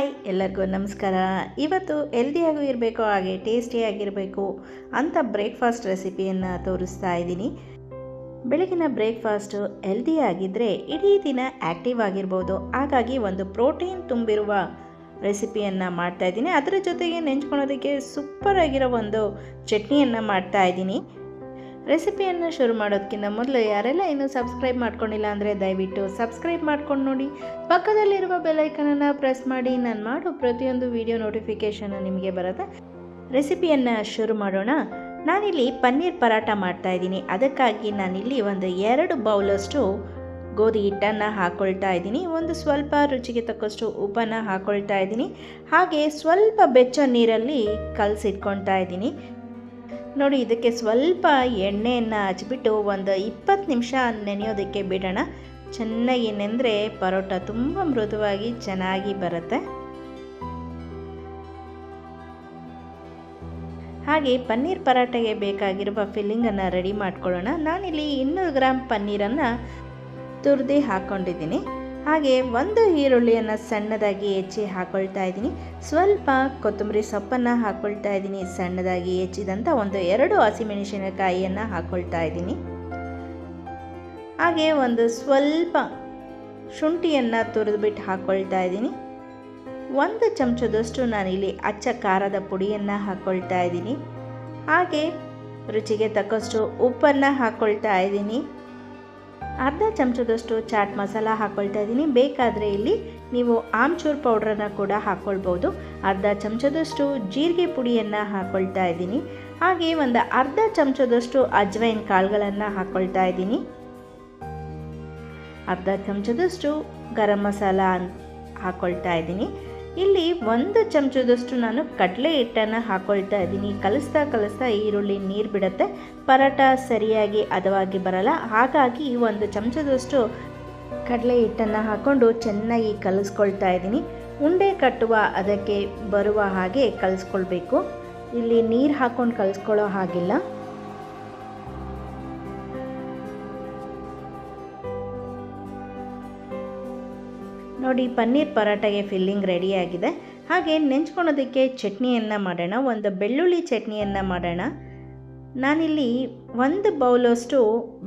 Hi ಎಲ್ಲರಿಗೂ ನಮಸ್ಕಾರ. ಇವತ್ತು ಹೆಲ್ದಿಯಾಗೂ ಇರಬೇಕು ಹಾಗೆ ಟೇಸ್ಟಿಯಾಗಿರಬೇಕು ಅಂತ ಬ್ರೇಕ್ಫಾಸ್ಟ್ ರೆಸಿಪಿಯನ್ನು ತೋರಿಸ್ತಾ ಇದ್ದೀನಿ. ಬೆಳಗಿನ ಬ್ರೇಕ್ಫಾಸ್ಟು ಹೆಲ್ದಿಯಾಗಿದ್ದರೆ ಇಡೀ ದಿನ ಆ್ಯಕ್ಟಿವ್ ಆಗಿರ್ಬೋದು. ಹಾಗಾಗಿ ಒಂದು ಪ್ರೋಟೀನ್ ತುಂಬಿರುವ ರೆಸಿಪಿಯನ್ನು ಮಾಡ್ತಾಯಿದ್ದೀನಿ. ಅದರ ಜೊತೆಗೆ ನೆಂಚ್ಕೊಳ್ಳೋದಕ್ಕೆ ಸೂಪರಾಗಿರೋ ಒಂದು ಚಟ್ನಿಯನ್ನು ಮಾಡ್ತಾಯಿದ್ದೀನಿ. ರೆಸಿಪಿಯನ್ನು ಶುರು ಮಾಡೋದಕ್ಕಿಂತ ಮೊದಲು ಯಾರೆಲ್ಲ ಇನ್ನೂ ಸಬ್ಸ್ಕ್ರೈಬ್ ಮಾಡ್ಕೊಂಡಿಲ್ಲ ಅಂದರೆ ದಯವಿಟ್ಟು ಸಬ್ಸ್ಕ್ರೈಬ್ ಮಾಡ್ಕೊಂಡು ನೋಡಿ. ಪಕ್ಕದಲ್ಲಿರುವ ಬೆಲ್ಲೈಕನನ್ನು ಪ್ರೆಸ್ ಮಾಡಿ. ನಾನು ಮಾಡೋ ಪ್ರತಿಯೊಂದು ವಿಡಿಯೋ ನೋಟಿಫಿಕೇಷನ್ ನಿಮಗೆ ಬರುತ್ತೆ. ರೆಸಿಪಿಯನ್ನು ಶುರು ಮಾಡೋಣ. ನಾನಿಲ್ಲಿ ಪನ್ನೀರ್ ಪರಾಟ ಮಾಡ್ತಾಯಿದ್ದೀನಿ. ಅದಕ್ಕಾಗಿ ನಾನಿಲ್ಲಿ ಒಂದು 2 ಬೌಲಷ್ಟು ಗೋಧಿ ಹಿಟ್ಟನ್ನು ಹಾಕ್ಕೊಳ್ತಾ ಇದ್ದೀನಿ. ಒಂದು ಸ್ವಲ್ಪ ರುಚಿಗೆ ತಕ್ಕಷ್ಟು ಉಪ್ಪನ್ನು ಹಾಕ್ಕೊಳ್ತಾ ಇದ್ದೀನಿ. ಹಾಗೆ ಸ್ವಲ್ಪ ಬೆಚ್ಚ ನೀರಲ್ಲಿ ಕಲಸಿಟ್ಕೊಳ್ತಾ ಇದ್ದೀನಿ. ನೋಡಿ, ಇದಕ್ಕೆ ಸ್ವಲ್ಪ ಎಣ್ಣೆಯನ್ನು ಹಚ್ಬಿಟ್ಟು ಒಂದು 20 ನಿಮಿಷ ನೆನೆಯೋದಕ್ಕೆ ಬಿಡೋಣ. ಚೆನ್ನಾಗಿ ನೆಂದರೆ ಪರೋಟ ತುಂಬ ಮೃದುವಾಗಿ ಚೆನ್ನಾಗಿ ಬರುತ್ತೆ. ಹಾಗೆ ಪನ್ನೀರ್ ಪರಾಟೆಗೆ ಬೇಕಾಗಿರುವ ಫಿಲ್ಲಿಂಗನ್ನು ರೆಡಿ ಮಾಡ್ಕೊಳ್ಳೋಣ. ನಾನಿಲ್ಲಿ 200 ಗ್ರಾಮ್ ಪನ್ನೀರನ್ನು ತುರಿದು ಹಾಕ್ಕೊಂಡಿದ್ದೀನಿ. ಹಾಗೆ ಒಂದು ಈರುಳ್ಳಿಯನ್ನು ಸಣ್ಣದಾಗಿ ಹೆಚ್ಚಿ ಹಾಕ್ಕೊಳ್ತಾ ಇದ್ದೀನಿ. ಸ್ವಲ್ಪ ಕೊತ್ತಂಬರಿ ಸೊಪ್ಪನ್ನು ಹಾಕ್ಕೊಳ್ತಾ ಇದ್ದೀನಿ. ಸಣ್ಣದಾಗಿ ಹೆಚ್ಚಿದಂಥ ಒಂದು 2 ಹಸಿಮೆಣಸಿನಕಾಯಿಯನ್ನು ಹಾಕ್ಕೊಳ್ತಾ ಇದ್ದೀನಿ. ಹಾಗೆ ಒಂದು ಸ್ವಲ್ಪ ಶುಂಠಿಯನ್ನು ತುರಿದ್ಬಿಟ್ಟು ಹಾಕ್ಕೊಳ್ತಾ ಇದ್ದೀನಿ. 1 ಚಮಚದಷ್ಟು ನಾನಿಲ್ಲಿ ಅಚ್ಚ ಖಾರದ ಪುಡಿಯನ್ನು ಹಾಕ್ಕೊಳ್ತಾ ಇದ್ದೀನಿ. ಹಾಗೆ ರುಚಿಗೆ ತಕ್ಕಷ್ಟು ಉಪ್ಪನ್ನು ಹಾಕ್ಕೊಳ್ತಾ ಇದ್ದೀನಿ. ಅರ್ಧ ಚಮಚದಷ್ಟು ಚಾಟ್ ಮಸಾಲ ಹಾಕ್ಕೊಳ್ತಾ ಇದ್ದೀನಿ. ಬೇಕಾದರೆ ಇಲ್ಲಿ ನೀವು ಆಮ್ಚೂರ್ ಪೌಡ್ರನ್ನು ಕೂಡ ಹಾಕ್ಕೊಳ್ಬೋದು. ಅರ್ಧ ಚಮಚದಷ್ಟು ಜೀರಿಗೆ ಪುಡಿಯನ್ನು ಹಾಕ್ಕೊಳ್ತಾ ಇದ್ದೀನಿ. ಹಾಗೆ ಒಂದು ಅರ್ಧ ಚಮಚದಷ್ಟು ಅಜ್ವೈನ್ ಕಾಳುಗಳನ್ನು ಹಾಕ್ಕೊಳ್ತಾ ಇದ್ದೀನಿ. ಅರ್ಧ ಚಮಚದಷ್ಟು ಗರಂ ಮಸಾಲ ಹಾಕ್ಕೊಳ್ತಾ ಇದ್ದೀನಿ. ಇಲ್ಲಿ 1 ಚಮಚದಷ್ಟು ನಾನು ಕಡಲೆ ಹಿಟ್ಟನ್ನು ಹಾಕ್ಕೊಳ್ತಾ ಇದ್ದೀನಿ. ಕಲಿಸ್ತಾ ಈರುಳ್ಳಿ ನೀರು ಬಿಡುತ್ತೆ, ಪರೋಟ ಸರಿಯಾಗಿ ಹದವಾಗಿ ಬರಲ್ಲ. ಹಾಗಾಗಿ 1 ಚಮಚದಷ್ಟು ಕಡಲೆ ಹಿಟ್ಟನ್ನು ಹಾಕ್ಕೊಂಡು ಚೆನ್ನಾಗಿ ಕಲಿಸ್ಕೊಳ್ತಾ ಇದ್ದೀನಿ. ಉಂಡೆ ಕಟ್ಟುವ ಅದಕ್ಕೆ ಬರುವ ಹಾಗೆ ಕಲಿಸ್ಕೊಳ್ಬೇಕು. ಇಲ್ಲಿ ನೀರು ಹಾಕ್ಕೊಂಡು ಕಲಿಸ್ಕೊಳ್ಳೋ ಹಾಗಿಲ್ಲ. ನೋಡಿ, ಪನ್ನೀರ್ ಪರಾಟಗೆ ಫಿಲ್ಲಿಂಗ್ ರೆಡಿಯಾಗಿದೆ. ಹಾಗೆ ನೆಂಚ್ಕೊಳೋದಕ್ಕೆ ಚಟ್ನಿಯನ್ನು ಮಾಡೋಣ. ಒಂದು ಬೆಳ್ಳುಳ್ಳಿ ಚಟ್ನಿಯನ್ನು ಮಾಡೋಣ. ನಾನಿಲ್ಲಿ 1 ಬೌಲಷ್ಟು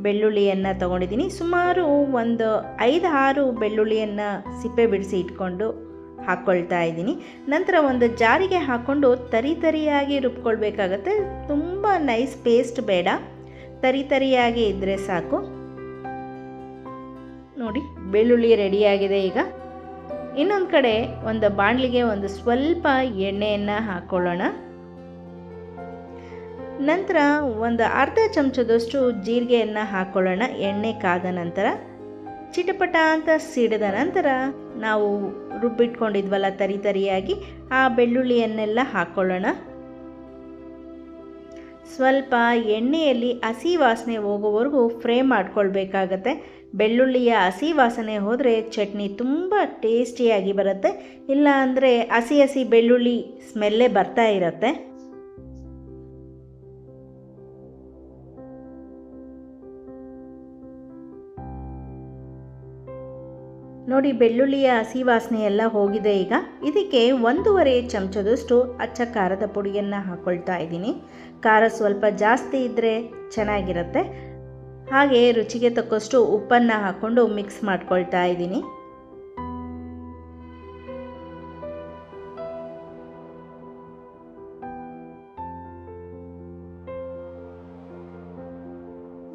ಬೆಳ್ಳುಳ್ಳಿಯನ್ನು ತೊಗೊಂಡಿದ್ದೀನಿ. ಸುಮಾರು ಒಂದು 5-6 ಬೆಳ್ಳುಳ್ಳಿಯನ್ನು ಸಿಪ್ಪೆ ಬಿಡಿಸಿ ಇಟ್ಕೊಂಡು ಹಾಕ್ಕೊಳ್ತಾ ಇದ್ದೀನಿ. ನಂತರ ಒಂದು ಜಾರಿಗೆ ಹಾಕ್ಕೊಂಡು ತರಿಯಾಗಿ ರುಬ್ಕೊಳ್ಬೇಕಾಗತ್ತೆ. ತುಂಬ ನೈಸ್ ಪೇಸ್ಟ್ ಬೇಡ, ತರಿಯಾಗಿ ಇದ್ದರೆ ಸಾಕು. ನೋಡಿ, ಬೆಳ್ಳುಳ್ಳಿ ರೆಡಿಯಾಗಿದೆ. ಈಗ ಇನ್ನೊಂದು ಕಡೆ ಒಂದು ಬಾಣಲಿಗೆ ಒಂದು ಸ್ವಲ್ಪ ಎಣ್ಣೆಯನ್ನು ಹಾಕ್ಕೊಳ್ಳೋಣ. ನಂತರ ಒಂದು ಅರ್ಧ ಚಮಚದಷ್ಟು ಜೀರಿಗೆಯನ್ನು ಹಾಕ್ಕೊಳ್ಳೋಣ. ಎಣ್ಣೆ ಕಾದ ನಂತರ ಚಿಟಪಟ ಅಂತ ಸಿಡಿದ ನಂತರ ನಾವು ರುಬ್ಬಿಟ್ಕೊಂಡಿದ್ವಲ್ಲ ತರಿಯಾಗಿ, ಆ ಬೆಳ್ಳುಳ್ಳಿಯನ್ನೆಲ್ಲ ಹಾಕ್ಕೊಳ್ಳೋಣ. ಸ್ವಲ್ಪ ಎಣ್ಣೆಯಲ್ಲಿ ಹಸಿ ವಾಸನೆ ಹೋಗೋವರೆಗೂ ಫ್ರೈ ಮಾಡ್ಕೊಳ್ಬೇಕಾಗತ್ತೆ. ಬೆಳ್ಳುಳ್ಳಿಯ ಹಸಿ ವಾಸನೆ ಹೋದರೆ ಚಟ್ನಿ ತುಂಬ ಟೇಸ್ಟಿಯಾಗಿ ಬರುತ್ತೆ. ಇಲ್ಲ ಅಂದರೆ ಹಸಿ ಬೆಳ್ಳುಳ್ಳಿ ಸ್ಮೆಲ್ಲೇ ಬರ್ತಾ ಇರುತ್ತೆ. ನೋಡಿ, ಬೆಳ್ಳುಳ್ಳಿಯ ಹಸಿ ವಾಸನೆ ಎಲ್ಲ ಹೋಗಿದೆ. ಈಗ ಇದಕ್ಕೆ 1.5 ಚಮಚದಷ್ಟು ಅಚ್ಚ ಖಾರದ ಪುಡಿಯನ್ನು ಹಾಕ್ಕೊಳ್ತಾ ಇದ್ದೀನಿ. ಖಾರ ಸ್ವಲ್ಪ ಜಾಸ್ತಿ ಇದ್ದರೆ ಚೆನ್ನಾಗಿರುತ್ತೆ. ಹಾಗೆ ರುಚಿಗೆ ತಕ್ಕಷ್ಟು ಉಪ್ಪನ್ನು ಹಾಕ್ಕೊಂಡು ಮಿಕ್ಸ್ ಮಾಡ್ಕೊಳ್ತಾ ಇದ್ದೀನಿ.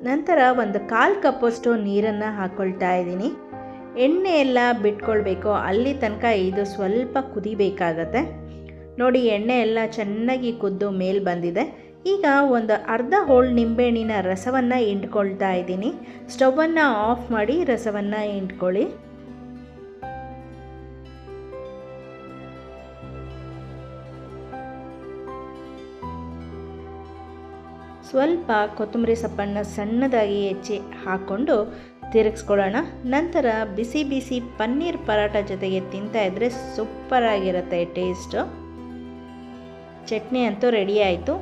ನಂತರ ಒಂದು 1/4 ಕಪ್ಪಷ್ಟು ನೀರನ್ನು ಹಾಕ್ಕೊಳ್ತಾ ಇದ್ದೀನಿ. ಎಣ್ಣೆ ಎಲ್ಲ ಬಿಟ್ಕೊಳ್ಬೇಕು, ಅಲ್ಲಿ ತನಕ ಇದು ಸ್ವಲ್ಪ ಕುದಿಬೇಕಾಗತ್ತೆ. ನೋಡಿ, ಎಣ್ಣೆ ಎಲ್ಲ ಚೆನ್ನಾಗಿ ಕುದ್ದು ಮೇಲೆ ಬಂದಿದೆ. ಈಗ ಒಂದು ಅರ್ಧ ಹೋಳು ನಿಂಬೆಹಣ್ಣಿನ ರಸವನ್ನು ಹಿಂಡ್ಕೊಳ್ತಾ ಇದ್ದೀನಿ. ಸ್ಟವನ್ನು ಆಫ್ ಮಾಡಿ ರಸವನ್ನು ಹಿಂಡ್ಕೊಳ್ಳಿ. ಸ್ವಲ್ಪ ಕೊತ್ತಂಬರಿ ಸೊಪ್ಪನ್ನು ಸಣ್ಣದಾಗಿ ಹೆಚ್ಚಿ ಹಾಕ್ಕೊಂಡು ತಿರುಗಿಸ್ಕೊಳ್ಳೋಣ. ನಂತರ ಬಿಸಿ ಪನ್ನೀರ್ ಪರಾಟ ಜೊತೆಗೆ ತಿಂತಾ ಇದ್ದರೆ ಸೂಪರಾಗಿರುತ್ತೆ ಟೇಸ್ಟು. ಚಟ್ನಿ ಅಂತೂ ರೆಡಿ ಆಯಿತು.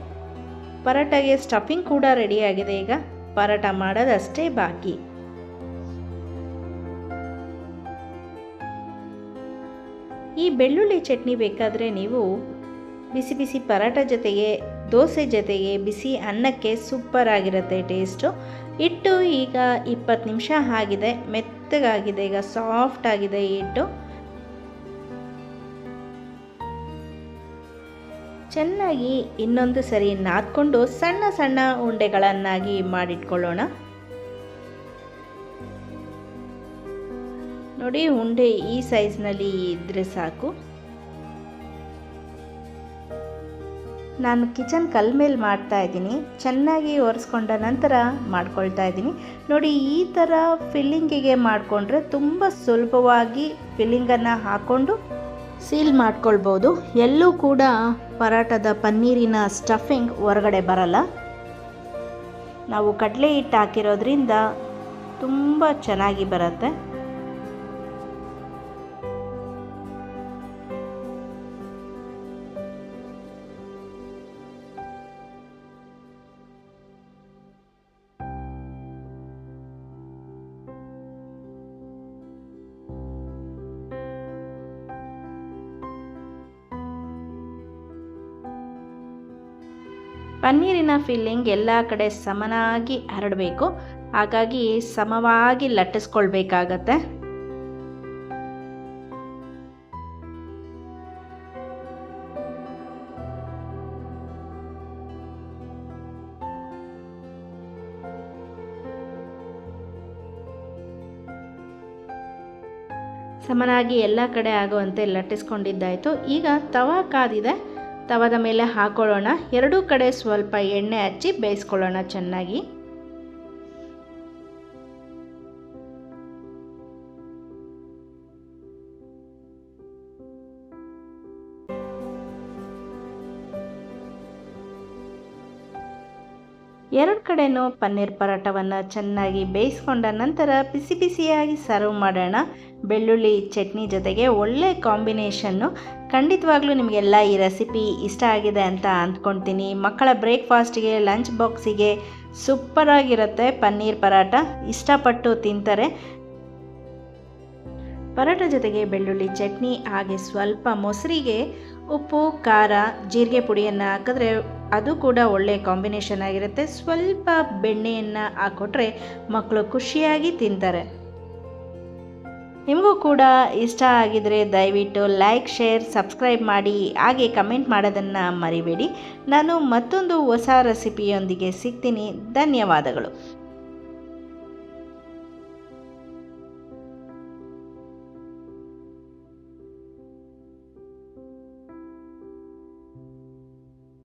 ಪರಾಟಗೆ ಸ್ಟಫಿಂಗ್ ಕೂಡ ರೆಡಿಯಾಗಿದೆ. ಈಗ ಪರಾಟ ಮಾಡೋದಷ್ಟೇ ಬಾಕಿ. ಈ ಬೆಳ್ಳುಳ್ಳಿ ಚಟ್ನಿ ಬೇಕಾದರೆ ನೀವು ಬಿಸಿ ಬಿಸಿ ಪರಾಟ ಜೊತೆಗೆ, ದೋಸೆ ಜೊತೆಗೆ, ಬಿಸಿ ಅನ್ನಕ್ಕೆ ಸೂಪರ್ ಆಗಿರುತ್ತೆ ಟೇಸ್ಟು. ಹಿಟ್ಟು ಈಗ 20 ನಿಮಿಷ ಆಗಿದೆ, ಮೆತ್ತಗಾಗಿದೆ, ಈಗ ಸಾಫ್ಟ್ ಆಗಿದೆ ಈ ಹಿಟ್ಟು. ಚೆನ್ನಾಗಿ ಇನ್ನೊಂದು ಸರಿ ನಾದ್ಕೊಂಡು ಸಣ್ಣ ಸಣ್ಣ ಉಂಡೆಗಳನ್ನಾಗಿ ಮಾಡಿಟ್ಕೊಳ್ಳೋಣ. ನೋಡಿ, ಉಂಡೆ ಈ ಸೈಜ್ನಲ್ಲಿ ಇದ್ದರೆ ಸಾಕು. ನಾನು ಕಿಚನ್ ಕಲ್ ಮೇಲೆ ಮಾಡ್ತಾ ಇದ್ದೀನಿ. ಚೆನ್ನಾಗಿ ಒರೆಸ್ಕೊಂಡ ನಂತರ ಮಾಡ್ಕೊಳ್ತಾ ಇದ್ದೀನಿ. ನೋಡಿ, ಈ ಥರ ಫಿಲ್ಲಿಂಗಿಗೆ ಮಾಡಿಕೊಂಡ್ರೆ ತುಂಬ ಸುಲಭವಾಗಿ ಫಿಲ್ಲಿಂಗನ್ನು ಹಾಕ್ಕೊಂಡು ಸೀಲ್ ಮಾಡ್ಕೊಳ್ಬೋದು. ಎಲ್ಲೂ ಕೂಡ ಪರಾಟದ ಪನ್ನೀರಿನ ಸ್ಟಫಿಂಗ್ ಹೊರಗಡೆ ಬರಲ್ಲ. ನಾವು ಕಡಲೆ ಹಿಟ್ಟು ಹಾಕಿರೋದ್ರಿಂದ ತುಂಬ ಚೆನ್ನಾಗಿ ಬರುತ್ತೆ. ಪನ್ನೀರಿನ ಫಿಲ್ಲಿಂಗ್ ಎಲ್ಲ ಕಡೆ ಸಮನಾಗಿ ಹರಡಬೇಕು. ಹಾಗಾಗಿ ಸಮವಾಗಿ ಲಟ್ಟಿಸ್ಕೊಳ್ಬೇಕಾಗತ್ತೆ. ಸಮನಾಗಿ ಎಲ್ಲ ಕಡೆ ಆಗುವಂತೆ ಲಟ್ಟಿಸ್ಕೊಂಡಿದ್ದಾಯಿತು. ಈಗ ತವಾ ಕಾದಿದೆ. ತವದ ಮೇಲೆ ಹಾಕೊಳ್ಳೋಣ. ಎರಡೂ ಕಡೆ ಸ್ವಲ್ಪ ಎಣ್ಣೆ ಹಚ್ಚಿ ಬೇಯಿಸ್ಕೊಳ್ಳೋಣ ಚೆನ್ನಾಗಿ. ಎರಡು ಕಡೆನೂ ಪನ್ನೀರ್ ಪರಾಟವನ್ನು ಚೆನ್ನಾಗಿ ಬೇಯಿಸ್ಕೊಂಡ ನಂತರ ಬಿಸಿ ಬಿಸಿಯಾಗಿ ಸರ್ವ್ ಮಾಡೋಣ. ಬೆಳ್ಳುಳ್ಳಿ ಚಟ್ನಿ ಜೊತೆಗೆ ಒಳ್ಳೆ ಕಾಂಬಿನೇಷನ್ನು. ಖಂಡಿತವಾಗ್ಲೂ ನಿಮಗೆಲ್ಲ ಈ ರೆಸಿಪಿ ಇಷ್ಟ ಆಗಿದೆ ಅಂತ ಅಂದ್ಕೊಳ್ತೀನಿ. ಮಕ್ಕಳ ಬ್ರೇಕ್ಫಾಸ್ಟಿಗೆ, ಲಂಚ್ ಬಾಕ್ಸಿಗೆ ಸೂಪರಾಗಿರುತ್ತೆ. ಪನ್ನೀರ್ ಪರಾಟ ಇಷ್ಟಪಟ್ಟು ತಿಂತಾರೆ. ಪರಾಟ ಜೊತೆಗೆ ಬೆಳ್ಳುಳ್ಳಿ ಚಟ್ನಿ, ಹಾಗೆ ಸ್ವಲ್ಪ ಮೊಸರಿಗೆ ಉಪ್ಪು, ಖಾರ, ಜೀರಿಗೆ ಪುಡಿಯನ್ನು ಹಾಕಿದ್ರೆ ಅದು ಕೂಡ ಒಳ್ಳೆ ಕಾಂಬಿನೇಷನ್ ಆಗಿರುತ್ತೆ. ಸ್ವಲ್ಪ ಬೆಣ್ಣೆಯನ್ನು ಹಾಕ್ಕೊಟ್ರೆ ಮಕ್ಕಳು ಖುಷಿಯಾಗಿ ತಿಂತಾರೆ. ನಿಮಗೂ ಕೂಡ ಇಷ್ಟ ಆಗಿದರೆ ದಯವಿಟ್ಟು ಲೈಕ್, ಶೇರ್, ಸಬ್ಸ್ಕ್ರೈಬ್ ಮಾಡಿ. ಹಾಗೆ ಕಮೆಂಟ್ ಮಾಡೋದನ್ನು ಮರಿಬೇಡಿ. ನಾನು ಮತ್ತೊಂದು ಹೊಸ ರೆಸಿಪಿಯೊಂದಿಗೆ ಸಿಗ್ತೀನಿ. ಧನ್ಯವಾದಗಳು.